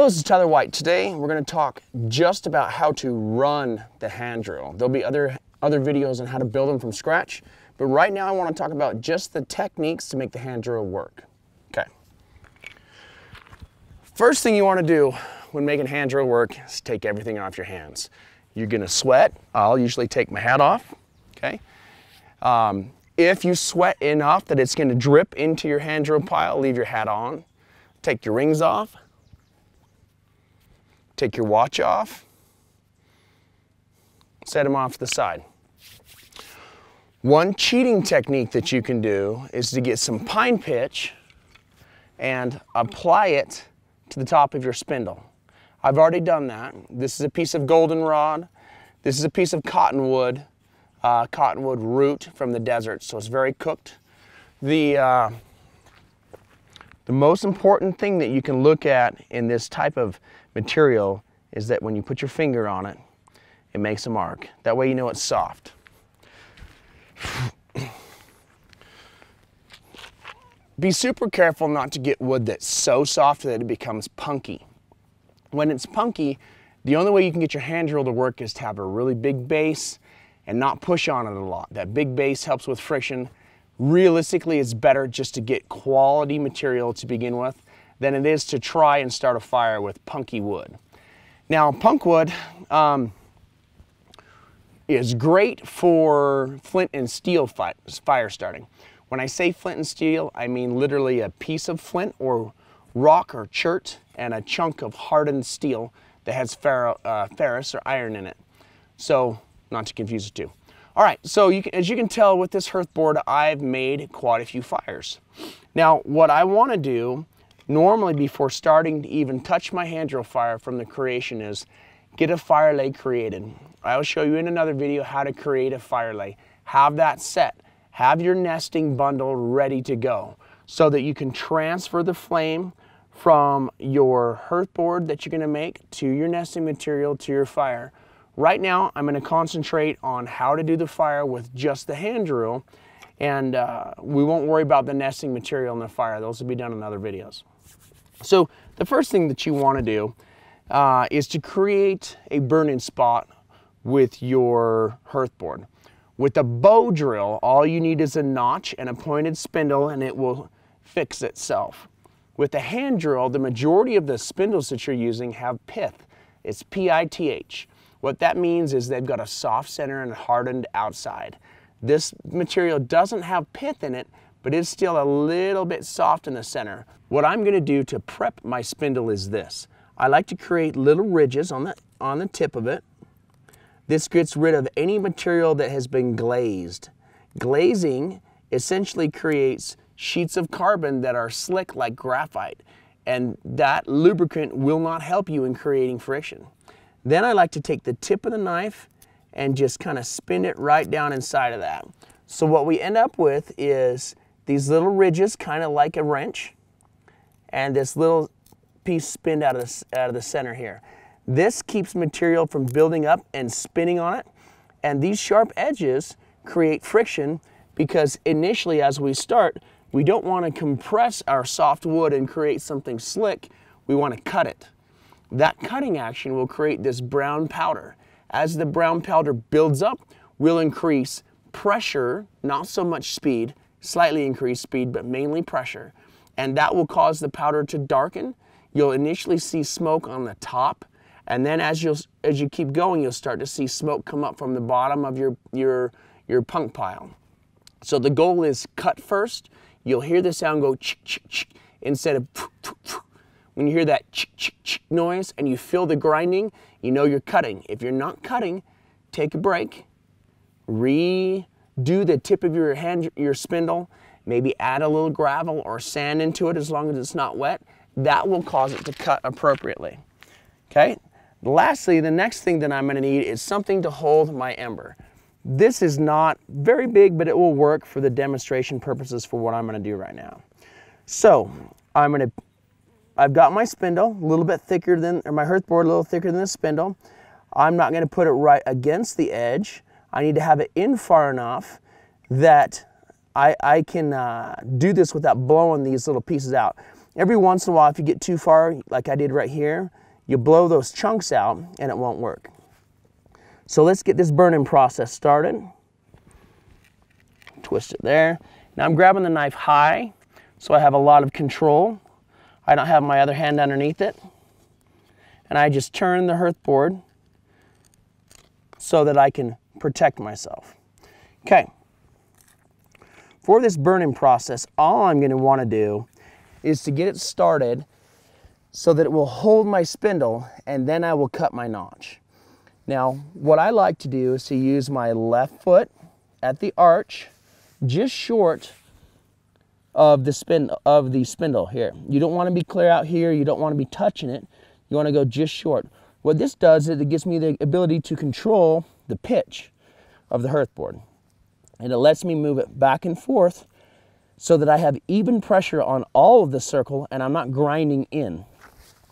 Hello, this is Tyler White. Today we're going to talk just about how to run the hand drill. There'll be other videos on how to build them from scratch, but right now I want to talk about just the techniques to make the hand drill work. Okay. First thing you want to do when making hand drill work is take everything off your hands. You're going to sweat. I'll usually take my hat off. Okay. If you sweat enough that it's going to drip into your hand drill pile, leave your hat on. Take your rings off. Take your watch off, set them off to the side. One cheating technique that you can do is to get some pine pitch and apply it to the top of your spindle. I've already done that. This is a piece of goldenrod. This is a piece of cottonwood root from the desert, so it's very cooked. The most important thing that you can look at in this type of material is that when you put your finger on it, it makes a mark. That way you know it's soft. Be super careful not to get wood that's so soft that it becomes punky. When it's punky, the only way you can get your hand drill to work is to have a really big base and not push on it a lot. That big base helps with friction. Realistically, it's better just to get quality material to begin with than it is to try and start a fire with punky wood. Now, punk wood is great for flint and steel fire starting. When I say flint and steel, I mean literally a piece of flint or rock or chert and a chunk of hardened steel that has ferrous or iron in it. So, not to confuse the two. All right, so as you can tell with this hearthboard, I've made quite a few fires. Now, what I want to do normally before starting to even touch my hand drill fire from the creation is get a fire lay created. I will show you in another video how to create a fire lay. Have that set. Have your nesting bundle ready to go so that you can transfer the flame from your hearthboard that you're going to make to your nesting material to your fire. Right now, I'm going to concentrate on how to do the fire with just the hand drill, and we won't worry about the nesting material in the fire. Those will be done in other videos. So the first thing that you want to do is to create a burn-in spot with your hearthboard. With a bow drill, all you need is a notch and a pointed spindle, and it will fix itself. With a hand drill, the majority of the spindles that you're using have pith. It's P-I-T-H. What that means is they've got a soft center and a hardened outside. This material doesn't have pith in it, but it's still a little bit soft in the center. What I'm going to do to prep my spindle is this. I like to create little ridges on the tip of it. This gets rid of any material that has been glazed. Glazing essentially creates sheets of carbon that are slick like graphite, and that lubricant will not help you in creating friction. Then I like to take the tip of the knife and just kind of spin it right down inside of that. So what we end up with is these little ridges, kind of like a wrench, and this little piece spinned out of the center here. This keeps material from building up and spinning on it, and these sharp edges create friction because initially as we start, we don't want to compress our soft wood and create something slick. We want to cut it. That cutting action will create this brown powder. As the brown powder builds up, we'll increase pressure, not so much speed, slightly increase speed, but mainly pressure. And that will cause the powder to darken. You'll initially see smoke on the top, and then as you keep going, you'll start to see smoke come up from the bottom of your punk pile. So the goal is cut first. You'll hear the sound go ch ch ch instead of ph, ph, ph. When you hear that ch ch ch noise and you feel the grinding, you know you're cutting. If you're not cutting, take a break, redo the tip of your spindle, maybe add a little gravel or sand into it as long as it's not wet. That will cause it to cut appropriately. Okay? Lastly, the next thing that I'm going to need is something to hold my ember. This is not very big, but it will work for the demonstration purposes for what I'm going to do right now. So, I've got my spindle a little bit thicker than, or my hearthboard a little thicker than the spindle. I'm not going to put it right against the edge. I need to have it in far enough that I can do this without blowing these little pieces out. every once in a while, if you get too far, like I did right here, you blow those chunks out and it won't work. So let's get this burning process started. Twist it there. Now I'm grabbing the knife high, so I have a lot of control. I don't have my other hand underneath it. And I just turn the hearth board so that I can protect myself. Okay. For this burning process, all I'm going to want to do is to get it started so that it will hold my spindle, and then I will cut my notch. Now, what I like to do is to use my left foot at the arch, just short of the spindle here. You don't want to be clear out here. You don't want to be touching it. You want to go just short. What this does is it gives me the ability to control the pitch of the hearth board. And it lets me move it back and forth so that I have even pressure on all of the circle and I'm not grinding in.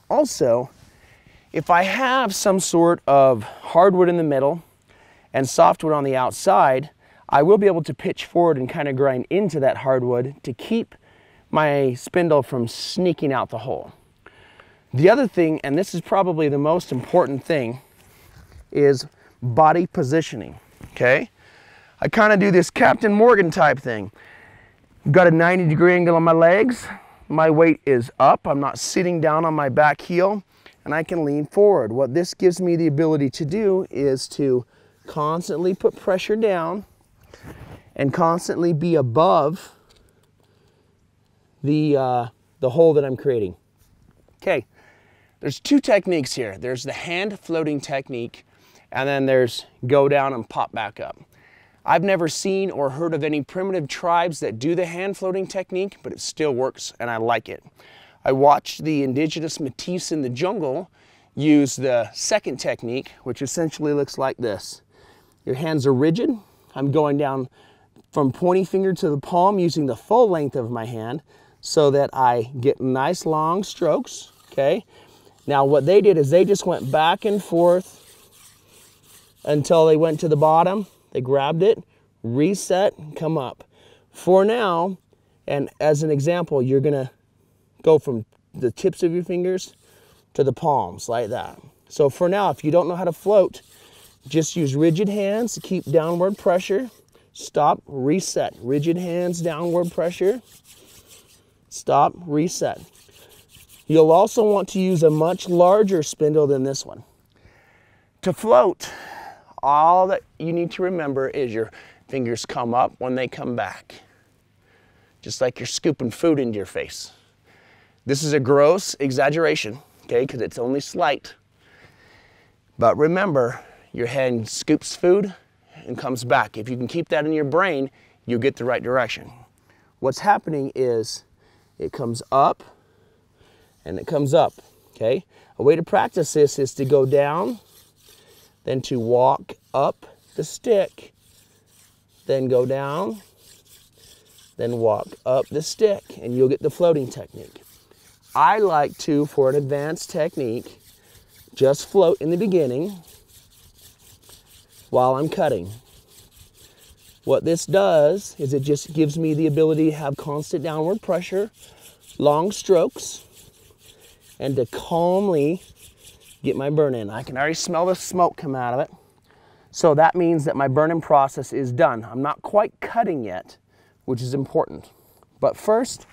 Also, if I have some sort of hardwood in the middle and softwood on the outside, I will be able to pitch forward and kind of grind into that hardwood to keep my spindle from sneaking out the hole. The other thing, and this is probably the most important thing, is body positioning, okay? I kind of do this Captain Morgan type thing. Got a 90-degree angle on my legs. My weight is up. I'm not sitting down on my back heel, and I can lean forward. What this gives me the ability to do is to constantly put pressure down and constantly be above the hole that I'm creating. Okay, there's two techniques here. There's the hand floating technique, and then there's go down and pop back up. I've never seen or heard of any primitive tribes that do the hand floating technique, but it still works and I like it. I watched the indigenous Métis in the jungle use the second technique, which essentially looks like this. Your hands are rigid. I'm going down from pointy finger to the palm using the full length of my hand so that I get nice long strokes, okay? Now what they did is they just went back and forth until they went to the bottom. They grabbed it, reset, come up. For now, and as an example, you're gonna go from the tips of your fingers to the palms like that. So for now, if you don't know how to float, just use rigid hands to keep downward pressure. Stop, reset. Rigid hands, downward pressure. Stop, reset. You'll also want to use a much larger spindle than this one. To float, all that you need to remember is your fingers come up when they come back. Just like you're scooping food into your face. This is a gross exaggeration, okay, because it's only slight. But remember, your hand scoops food and comes back. If you can keep that in your brain, you'll get the right direction. What's happening is it comes up and it comes up, okay? A way to practice this is to go down, then to walk up the stick, then go down, then walk up the stick, and you'll get the floating technique. I like to, for an advanced technique, just float in the beginning while I'm cutting. What this does is it just gives me the ability to have constant downward pressure, long strokes, and to calmly get my burn in. I can already smell the smoke come out of it. So that means that my burning process is done. I'm not quite cutting yet, which is important. But first,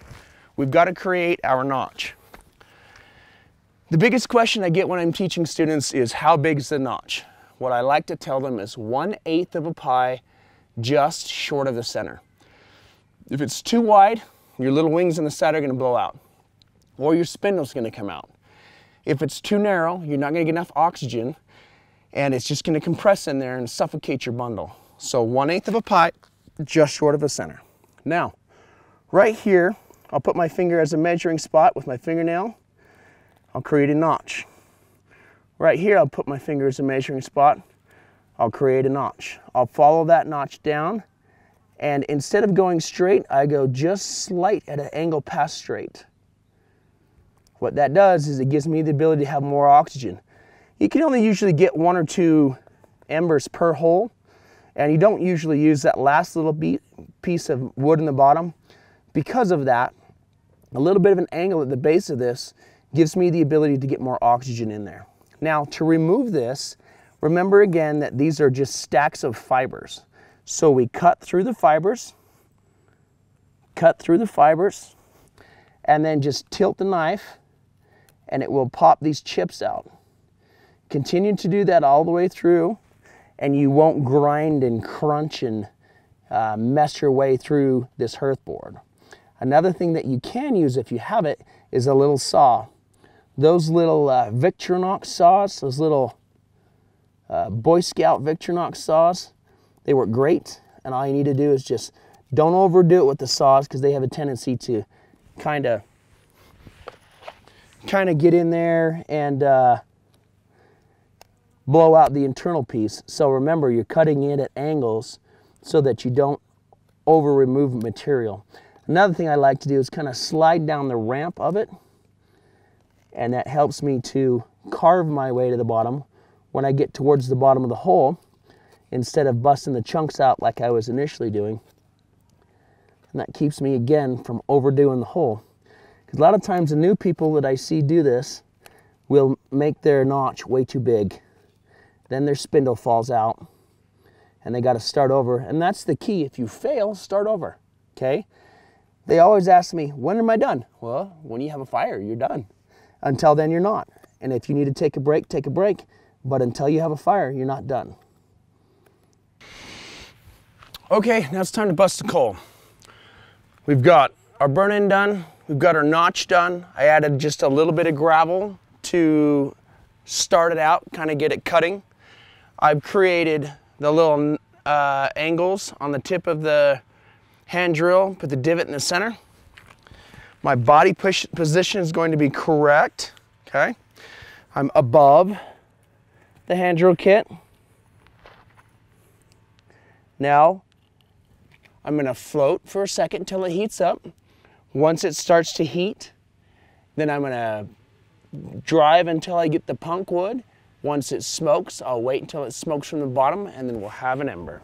we've got to create our notch. The biggest question I get when I'm teaching students is, how big is the notch? What I like to tell them is 1/8 of a pie, just short of the center. If it's too wide, your little wings on the side are going to blow out, or your spindle's going to come out. If it's too narrow, you're not going to get enough oxygen, and it's just going to compress in there and suffocate your bundle. So 1/8 of a pie, just short of the center. Now, right here, I'll put my finger as a measuring spot with my fingernail. I'll create a notch. Right here, I'll put my finger as a measuring spot. I'll create a notch. I'll follow that notch down, and instead of going straight, I go just slight at an angle past straight. What that does is it gives me the ability to have more oxygen. You can only usually get 1 or 2 embers per hole, and you don't usually use that last little piece of wood in the bottom. Because of that, A little bit of an angle at the base of this gives me the ability to get more oxygen in there. Now, to remove this, remember again that these are just stacks of fibers. So we cut through the fibers, and then just tilt the knife and it will pop these chips out. Continue to do that all the way through and you won't grind and crunch and mess your way through this hearth board. Another thing that you can use if you have it is a little saw. Those little Victorinox saws, those little Boy Scout Victorinox saws, they work great, and all you need to do is just don't overdo it with the saws because they have a tendency to kind of get in there and blow out the internal piece. So remember, you're cutting it at angles so that you don't over remove material. Another thing I like to do is kind of slide down the ramp of it, and that helps me to carve my way to the bottom when I get towards the bottom of the hole instead of busting the chunks out like I was initially doing. And that keeps me again from overdoing the hole. Because a lot of times the new people that I see do this will make their notch way too big. Then their spindle falls out and they got to start over. And that's the key. If you fail, start over. Okay? They always ask me, when am I done? Well, when you have a fire, you're done. Until then, you're not. And if you need to take a break, take a break. But until you have a fire, you're not done. Okay, now it's time to bust the coal. We've got our burn-in done. We've got our notch done. I added just a little bit of gravel to start it out, kind of get it cutting. I've created the little angles on the tip of the hand drill, put the divot in the center. My body position is going to be correct, okay? I'm above the hand drill kit. Now, I'm gonna float for a second until it heats up. Once it starts to heat, then I'm gonna drive until I get the punk wood. Once it smokes, I'll wait until it smokes from the bottom, and then we'll have an ember.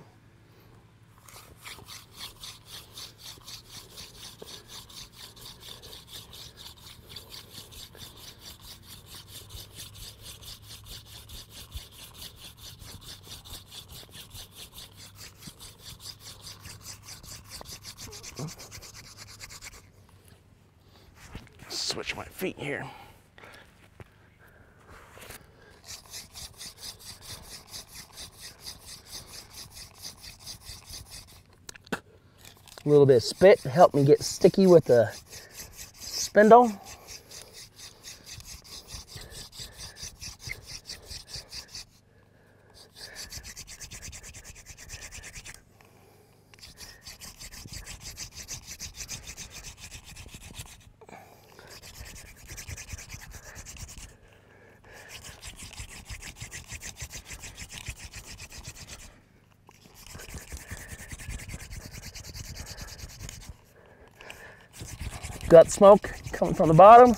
Switch my feet here. A little bit of spit to help me get sticky with the spindle. Got smoke coming from the bottom.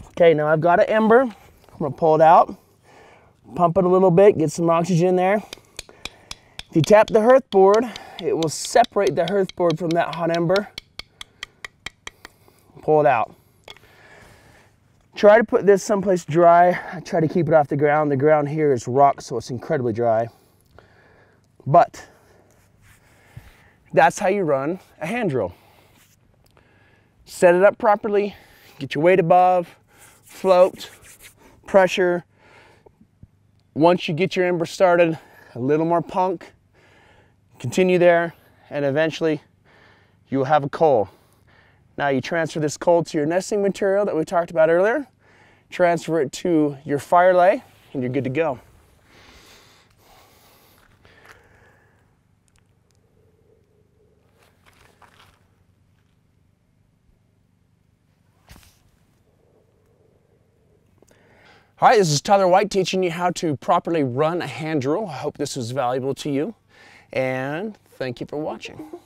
Okay, now I've got an ember. I'm gonna pull it out, pump it a little bit, get some oxygen in there. If you tap the hearth board, it will separate the hearth board from that hot ember. Pull it out. Try to put this someplace dry. I try to keep it off the ground. The ground here is rock, so it's incredibly dry. But that's how you run a hand drill. Set it up properly, get your weight above, float, pressure. Once you get your ember started, a little more punk, continue there, and eventually you'll have a coal. Now you transfer this coal to your nesting material that we talked about earlier, transfer it to your fire lay, and you're good to go. All right, this is Tyler White teaching you how to properly run a hand drill. I hope this was valuable to you, and thank you for watching.